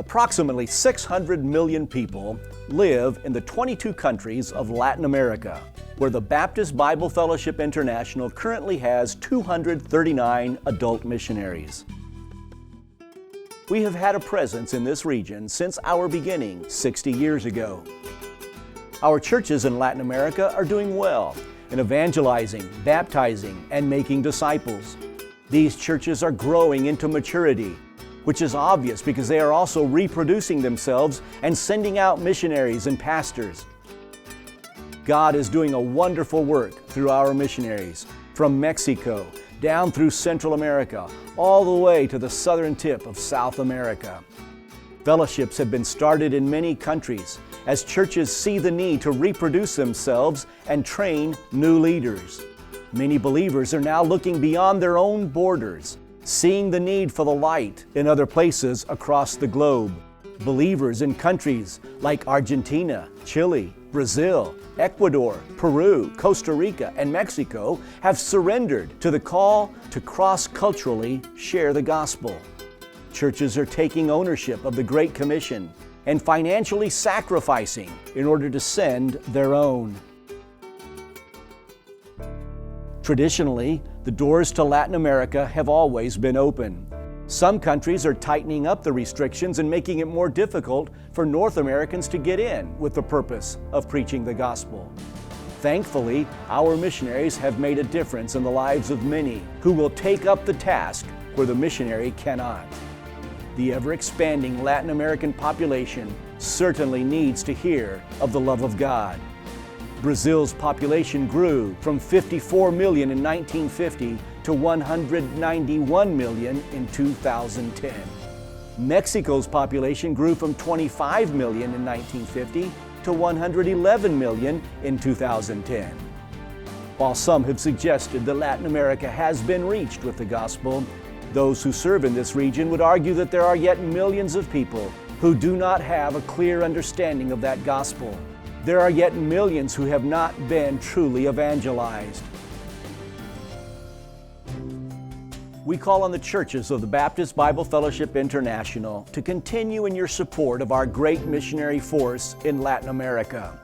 Approximately 600 million people live in the 22 countries of Latin America, where the Baptist Bible Fellowship International currently has 239 adult missionaries. We have had a presence in this region since our beginning 60 years ago. Our churches in Latin America are doing well in evangelizing, baptizing, and making disciples. These churches are growing into maturity, which is obvious because they are also reproducing themselves and sending out missionaries and pastors. God is doing a wonderful work through our missionaries, from Mexico down through Central America, all the way to the southern tip of South America. Fellowships have been started in many countries as churches see the need to reproduce themselves and train new leaders. Many believers are now looking beyond their own borders, seeing the need for the light in other places across the globe. Believers in countries like Argentina, Chile, Brazil, Ecuador, Peru, Costa Rica, and Mexico have surrendered to the call to cross-culturally share the gospel. Churches are taking ownership of the Great Commission and financially sacrificing in order to send their own. Traditionally, the doors to Latin America have always been open. Some countries are tightening up the restrictions and making it more difficult for North Americans to get in with the purpose of preaching the gospel. Thankfully, our missionaries have made a difference in the lives of many who will take up the task where the missionary cannot. The ever-expanding Latin American population certainly needs to hear of the love of God. Brazil's population grew from 54 million in 1950 to 191 million in 2010. Mexico's population grew from 25 million in 1950 to 111 million in 2010. While some have suggested that Latin America has been reached with the gospel, those who serve in this region would argue that there are yet millions of people who do not have a clear understanding of that gospel. There are yet millions who have not been truly evangelized. We call on the churches of the Baptist Bible Fellowship International to continue in your support of our great missionary force in Latin America.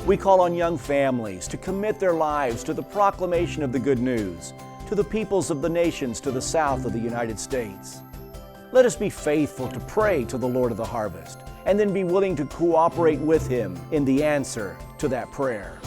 We call on young families to commit their lives to the proclamation of the good news to the peoples of the nations to the south of the United States. Let us be faithful to pray to the Lord of the harvest, and then be willing to cooperate with Him in the answer to that prayer.